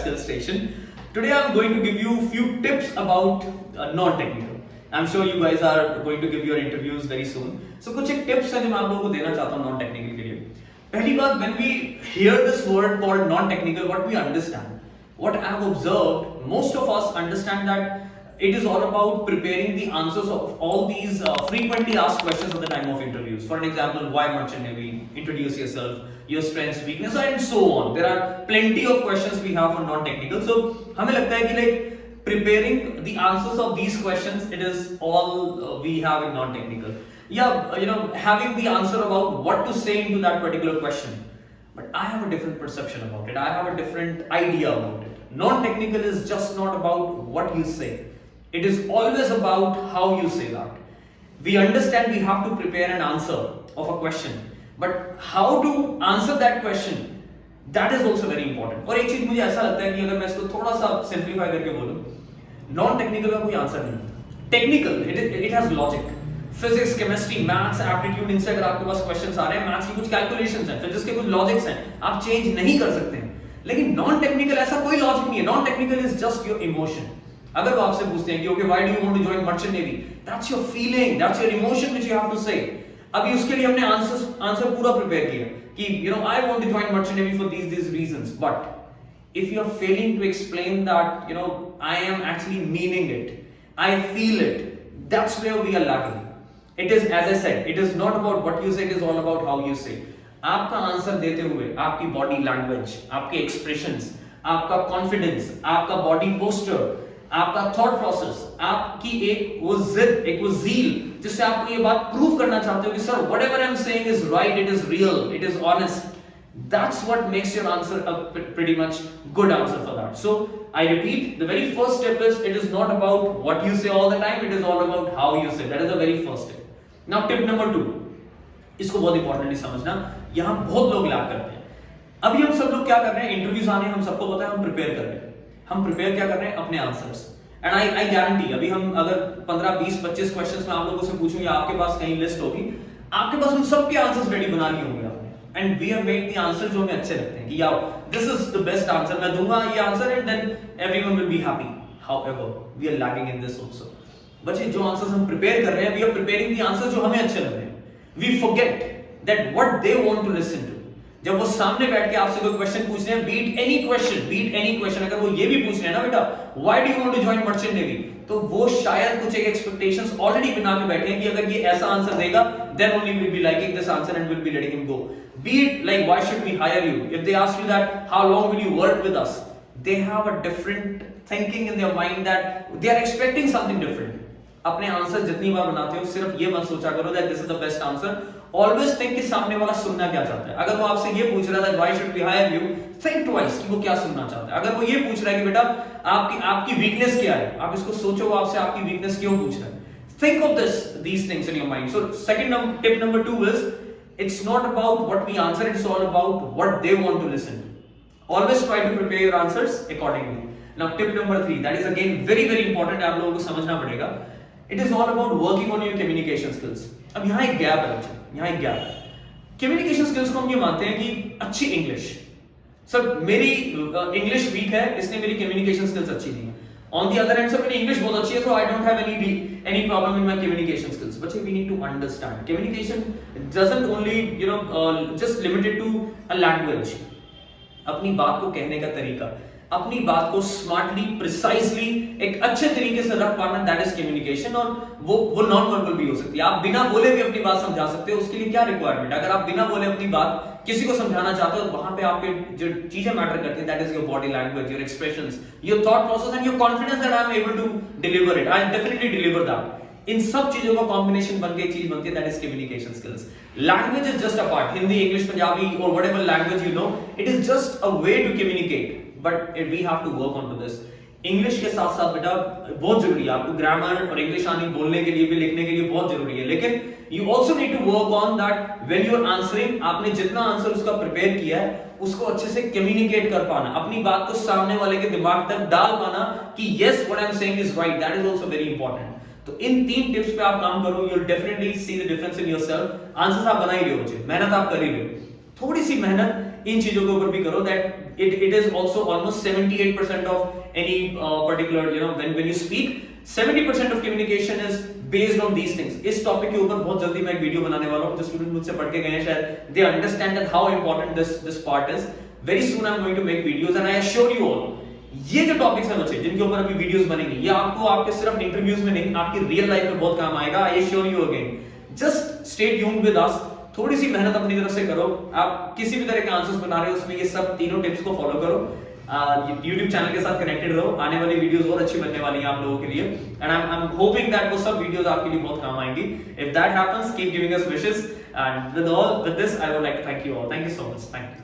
Cultural Station. Today I'm going to give you a few tips about non-technical. I'm sure you guys are going to give your interviews very soon. So कुछ एक tips हैं जो मैं आप लोगों को देना चाहता हूँ non-technical के लिए. पहली बात, when we hear this word called non-technical, what we understand, what I've observed, most of us understand that it is all about preparing the answers of all these frequently asked questions at the time of interviews. For an example, why merchant navy? Introduce yourself, your strengths, weakness, and so on. There are plenty of questions we have for non-technical. So हमें लगता है कि like preparing the answers of these questions, it is all we have in non-technical. Yeah, having the answer about what to say into that particular question. But I have a different perception about it. I have a different idea about it. Non-technical is just not about what you say. It is always about how you say that. We understand we have to prepare an answer of a question, but how to answer that question, that is also very important. और एक चीज मुझे ऐसा लगता है कि अगर मैं इसको थोड़ा सा सिंप्लीफाई करके बोलूं, नॉन टेक्निकल का कोई आंसर नहीं. Technical it has logic. Physics, chemistry, maths, aptitude, इनसे अगर आपके पास क्वेश्चंस आ रहे हैं, मैथ्स की कुछ कैलकुलेशंस हैं, फिजिक्स के कुछ लॉजिक्स हैं, आप चेंज नहीं कर सकते हैं. लेकिन नॉन टेक्निकल ऐसा कोई लॉजिक नहीं है. Non technical is just your emotion. अगर वो आपसे पूछते हैं कि okay why do you want to join merchant navy, that's your feeling, that's your emotion which you have to say. अभी उसके लिए हमने आंसर पूरा प्रिपेयर किया कि I want to join merchant navy for these reasons, but if you are failing to explain that I am actually meaning it, I feel it, that's where we are lacking. It is, as I said, it is not about what you say, it is all about how you say. आपका answer देते हुए आपकी body language, आपके expressions, आपका confidence, आपका body posture, आपका thought process, आपकी एक वो जिद, एक वो ज़ील जिससे आपको ये बात प्रूव करना चाहते हो कि sir whatever I am saying is right, it is real, it is honest. That's what makes your answer a pretty much good answer for that. So I repeat, the very first step is, it is not about what you say all the time, it is all about how you say. That is the very first step. Now tip number 2, इसको बहुत importantly समझना. यहाँ बहुत लोग lag करते हैं. अभी हम सब लोग क्या कर रहे हैं, इंटरव्यूज आने, हम सबको पता है, हम प्रिपेयर कर रहे हैं. हम प्रिपेयर क्या कर रहे हैं, अपने आंसर्स. एंड आई गारंटी, अभी हम अगर 15 20 25 क्वेश्चंस में आप लोगों से पूछूं या आपके पास कहीं लिस्ट होगी, आपके पास उन सबके आंसर्स रेडी बना लिए होंगे आपने. And we have made the answer जो हमें अच्छे लगते हैं कि यार this is the best answer, मैं दूंगा ये answer and then everyone will be happy. However we are lagging in this also. बच्चे, जो आंसर्स हम प्रिपेयर कर रहे हैं, we are preparing the answer जो हमें अच्छे लग रहे हैं. We forget that what they want to listen to. जब वो सामने बैठ के आपसे कोई क्वेश्चन पूछ रहे हैं, बीट एनी क्वेश्चन, अगर वो ये भी पूछ रहे हैं ना, बेटा why do you want to join merchant navy, तो वो शायद कुछ एक एक्सपेक्टेशंस ऑलरेडी बना के बैठे हैं कि अगर ये ऐसा आंसर देगा then only will be liking this answer and will be letting him go. Be it like why should we hire you, if they ask you that how long will you work with us, they have a different thinking in their mind that they are expecting something different. अपने answer जितनी बार बनाते हो, सिर्फ ये मत सोचा करो that this is the best answer. Always think कि सामने वाला सुनना क्या चाहता है. अगर वो आपसे ये पूछ रहा है why should we hire you, think twice कि वो क्या सुनना चाहता है. अगर वो ये पूछ रहा है कि बेटा आपकी वीकनेस क्या है, आप इसको सोचो वो आपसे आपकी वीकनेस क्यों पूछ रहा है. Think of these things in your mind. So second tip number 2 is, it's not about what we answer, it's all about what they want to listen to. Always try to prepare your answers accordingly. Now tip number 3, that is again very very important, आप लोगों को समझना पड़ेगा. It is all about working on your communication skills. अब यहाँ एक gap है. Communication skills को हम ये मानते हैं कि अच्छी इंग्लिश. सर मेरी इंग्लिश वीक है, इसलिए मेरी कम्युनिकेशन स्किल्स अच्छी नहीं है. On the other hand sir मेरी इंग्लिश बहुत अच्छी है, so I don't have any problem in my communication skills. But we need to understand communication doesn't only just limited to a language. अपनी बात को कहने का तरीका, अपनी बात को स्मार्टली, प्रिसाइजली, एक अच्छे तरीके से रख पाना, दैट इज कम्युनिकेशन. और वो नॉन वर्बल भी हो सकती है. आप बिना बोले भी अपनी बात समझा सकते हो. उसके लिए क्या रिक्वायरमेंट, अगर आप बिना बोले अपनी बात किसी को समझाना चाहते हो, वहां पे आपके जो चीजें मैटर करती हैं, that is your body language, your expressions, your thought process and your confidence that I am able to deliver it. I definitely deliver that. इन सब चीजों का कॉम्बिनेशन बनके एक चीज बनती है, that is communication skills. Language is just a part. Hindi, English, Punjabi और whatever language you know, it is just a way to communicate. But we have to work on to this. English के साथ साथ बेटा बहुत जरूरी है, आपको ग्रामर और इंग्लिश आनी, बोलने के लिए भी, लिखने के लिए बहुत जरूरी है. लेकिन you also need to work on that when you are answering, आपने जितना आंसर उसका प्रिपेयर किया है उसको अच्छे से कम्युनिकेट कर पाना, अपनी बात को सामने वाले के दिमाग तक डाल पाना कि yes what I am saying is right. That is also very important. तो इन 3 टिप्स पे आप काम करो, you will definitely see the difference in yourself. Answers आप बना ही रहे हो, मेहनत आप कर ही रहे हो. थोड़ी सी मेहनत इन चीजों के ऊपर भी करो, that it is also almost 78% of any particular, you know, when you speak, 70% of communication is based on these things. इस टॉपिक के ऊपर बहुत जल्दी मैं एक वीडियो बनाने वाला हूँ, जो स्टूडेंट मुझसे पढ़ के गए हैं, शायद they understand that how important this part is. Very soon I'm going to make videos and I assure you all, ये जो टॉपिक्स हैं बच्चे जिनके ऊपर अभी वीडियोस बनेंगी, ये आपको आपके सिर्फ इंटरव्यूज में नहीं, आपकी रियल लाइफ में बहुत काम आएगा. I assure you again. Just stay tuned with us. थोड़ी सी मेहनत अपनी तरफ से करो. आप किसी भी तरह के आंसर्स बना रहे हो उसमें ये सब तीनों टिप्स को फॉलो करो. YouTube चैनल के साथ कनेक्टेड रहो. आने वाली वीडियोस और अच्छी बनने वाली हैं आप लोगों के लिए. And I am hoping that वो सब वीडियोस आपके लिए बहुत काम आएंगी. If that happens, keep giving us wishes. And with this I would like to thank you all. Thank you so much. Thank you.